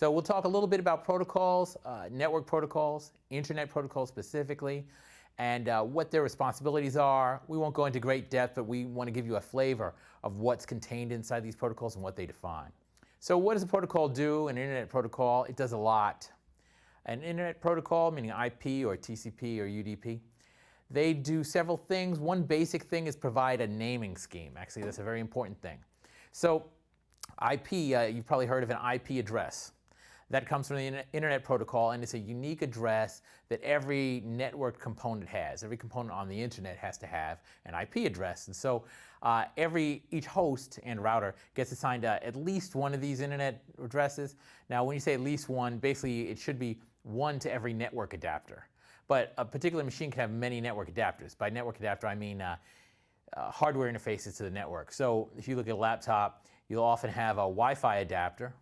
So we'll talk a little bit about protocols, network protocols, internet protocols specifically, and what their responsibilities are. We won't go into great depth, but we want to give you a flavor of what's contained inside these protocols and what they define. So what does a protocol do? An internet protocol, it does a lot. An internet protocol, meaning IP or TCP or UDP, they do several things. One basic thing is provide a naming scheme. Actually, that's a very important thing. So IP, you've probably heard of an IP address. That comes from the internet protocol, and it's a unique address that every network component has. Every component on the internet has to have an IP address. And so each host and router gets assigned at least one of these internet addresses. Now, when you say at least one, basically it should be one to every network adapter. But a particular machine can have many network adapters. By network adapter, I mean hardware interfaces to the network. So if you look at a laptop, you'll often have a Wi-Fi adapter,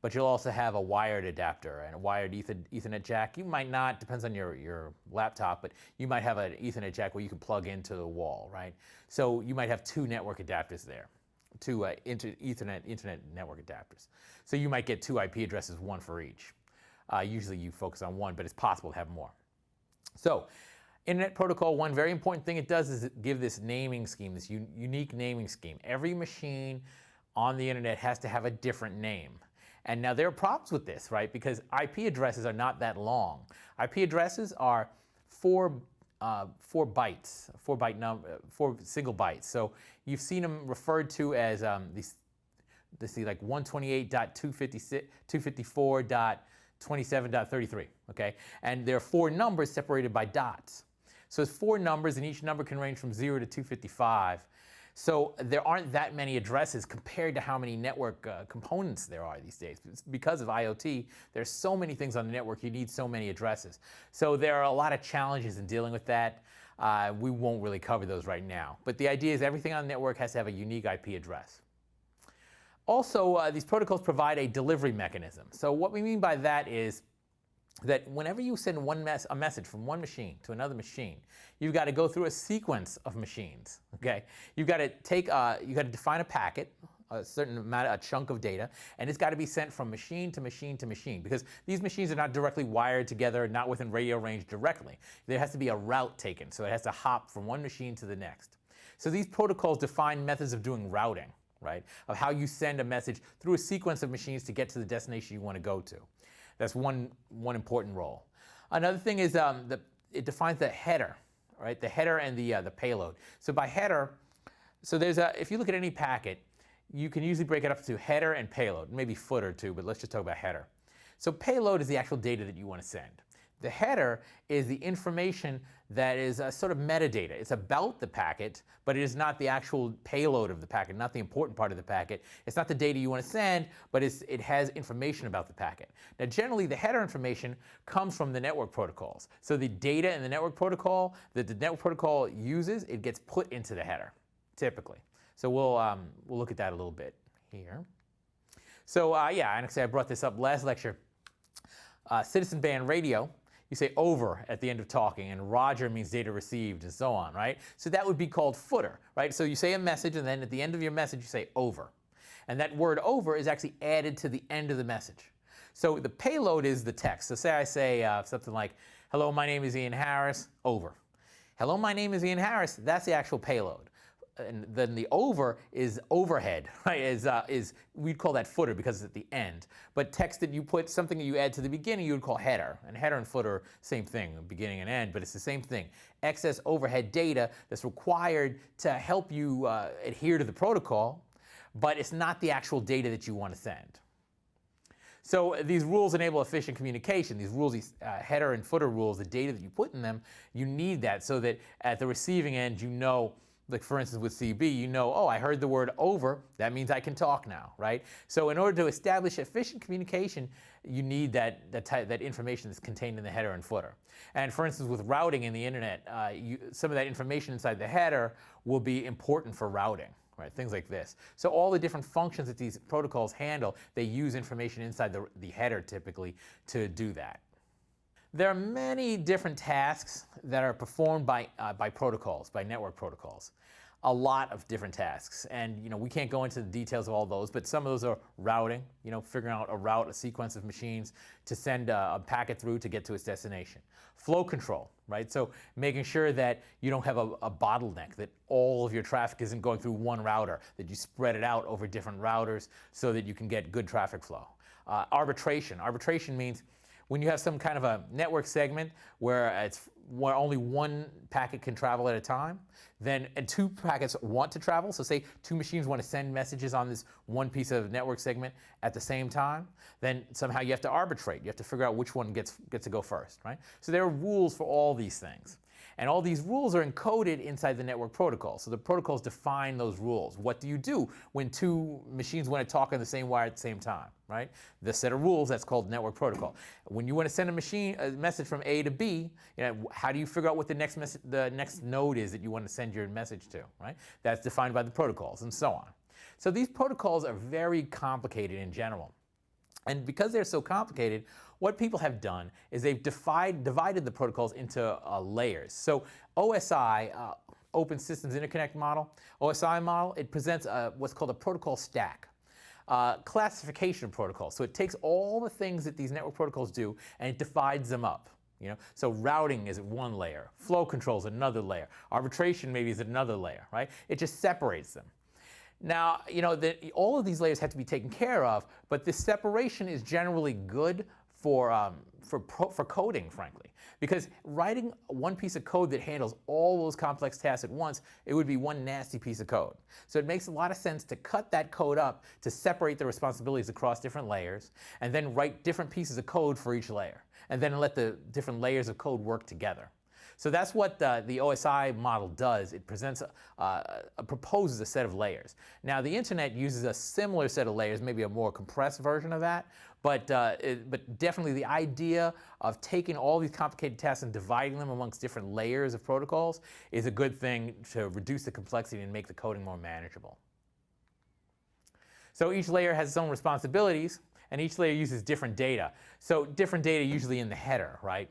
but you'll also have a wired adapter and a wired Ethernet jack. You might not, depends on your laptop, but you might have an Ethernet jack where you can plug into the wall, right? So you might have two network adapters there, two internet network adapters. So you might get two IP addresses, one for each. Usually you focus on one, but it's possible to have more. So internet protocol, one very important thing it does is give this naming scheme, this unique naming scheme. Every machine on the internet has to have a different name. And now there are problems with this, right? Because IP addresses are not that long. IP addresses are four bytes, four single bytes. So you've seen them referred to as these like 128.254.27.33, okay? And there are four numbers separated by dots. So it's four numbers, and each number can range from 0 to 255. So there aren't that many addresses compared to how many network components there are these days. Because of IoT, there's so many things on the network, you need so many addresses. So there are a lot of challenges in dealing with that. We won't really cover those right now. But the idea is everything on the network has to have a unique IP address. Also, these protocols provide a delivery mechanism. So what we mean by that is that whenever you send a message from one machine to another machine, you've got to go through a sequence of machines. Okay, you've got to define a packet, a certain amount, a chunk of data, and it's got to be sent from machine to machine to machine because these machines are not directly wired together, not within radio range directly. There has to be a route taken, so it has to hop from one machine to the next. So these protocols define methods of doing routing, right? Of how you send a message through a sequence of machines to get to the destination you want to go to. That's one important role. Another thing is it defines the header, right? The header and the payload. So by header, so if you look at any packet, you can usually break it up to header and payload, maybe footer too, but let's just talk about header. So payload is the actual data that you want to send. The header is the information that is sort of metadata. It's about the packet, but it is not the actual payload of the packet, not the important part of the packet. It's not the data you want to send, but it has information about the packet. Now, generally, the header information comes from the network protocols. So the data in the network protocol that the network protocol uses, it gets put into the header, typically. So we'll look at that a little bit here. So yeah, and actually I brought this up last lecture. Citizen band radio, you say over at the end of talking, and Roger means data received, and so on, right? So that would be called footer, right? So you say a message, and then at the end of your message, you say over. And that word over is actually added to the end of the message. So the payload is the text. So say I say something like, hello, my name is Ian Harris, over. Hello, my name is Ian Harris, that's the actual payload. And then the over is overhead, right? We'd call that footer because it's at the end. But text that you put, something that you add to the beginning, you would call header. And header and footer, same thing, beginning and end, but it's the same thing. Excess overhead data that's required to help you adhere to the protocol, but it's not the actual data that you want to send. So these rules enable efficient communication. These rules, these header and footer rules, the data that you put in them, you need that so that at the receiving end, you know, like for instance with CB, you know, oh, I heard the word over, that means I can talk now, right? So in order to establish efficient communication, you need that information that's contained in the header and footer. And for instance, with routing in the internet, some of that information inside the header will be important for routing, right? Things like this. So all the different functions that these protocols handle, they use information inside the header typically to do that. There are many different tasks that are performed by protocols, by network protocols. a lot of different tasks. And we can't go into the details of all those, but some of those are routing, figuring out a route, a sequence of machines to send a packet through to get to its destination. Flow control, right? So making sure that you don't have a bottleneck, that all of your traffic isn't going through one router, that you spread it out over different routers so that you can get good traffic flow. Arbitration. Arbitration means when you have some kind of a network segment where only one packet can travel at a time, and two packets want to travel, so say two machines want to send messages on this one piece of network segment at the same time, then somehow you have to arbitrate. You have to figure out which one gets to go first, right? So there are rules for all these things. And all these rules are encoded inside the network protocol. So the protocols define those rules. What do you do when two machines want to talk on the same wire at the same time, right? The set of rules, that's called network protocol. When you want to send a message from A to B, how do you figure out what the next node is that you want to send your message to, right? That's defined by the protocols and so on. So these protocols are very complicated in general. And because they're so complicated, what people have done is they've divided the protocols into layers. So OSI, Open Systems Interconnect model, OSI model, it presents what's called a protocol stack. Classification protocol. So it takes all the things that these network protocols do and it divides them up. So routing is one layer, flow control is another layer, arbitration maybe is another layer, right? It just separates them. Now, all of these layers have to be taken care of, but this separation is generally good for coding, frankly. Because writing one piece of code that handles all those complex tasks at once, it would be one nasty piece of code. So it makes a lot of sense to cut that code up to separate the responsibilities across different layers, and then write different pieces of code for each layer, and then let the different layers of code work together. So that's what the OSI model does. It proposes a set of layers. Now, the internet uses a similar set of layers, maybe a more compressed version of that, but definitely the idea of taking all these complicated tasks and dividing them amongst different layers of protocols is a good thing to reduce the complexity and make the coding more manageable. So each layer has its own responsibilities, and each layer uses different data. So different data usually in the header, right?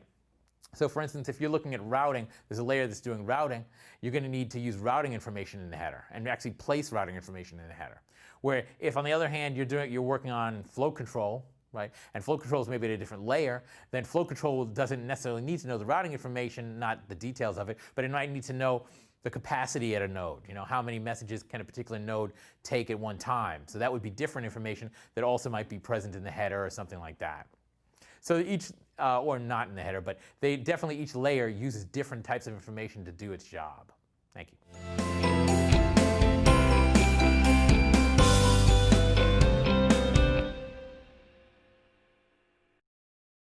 So for instance, if you're looking at routing, there's a layer that's doing routing, you're going to need to use routing information in the header and actually place routing information in the header. Where if on the other hand you're working on flow control, right, and flow control is maybe at a different layer, then flow control doesn't necessarily need to know the routing information, not the details of it, but it might need to know the capacity at a node, how many messages can a particular node take at one time. So that would be different information that also might be present in the header or something like that. So each, or not in the header, but each layer uses different types of information to do its job. Thank you.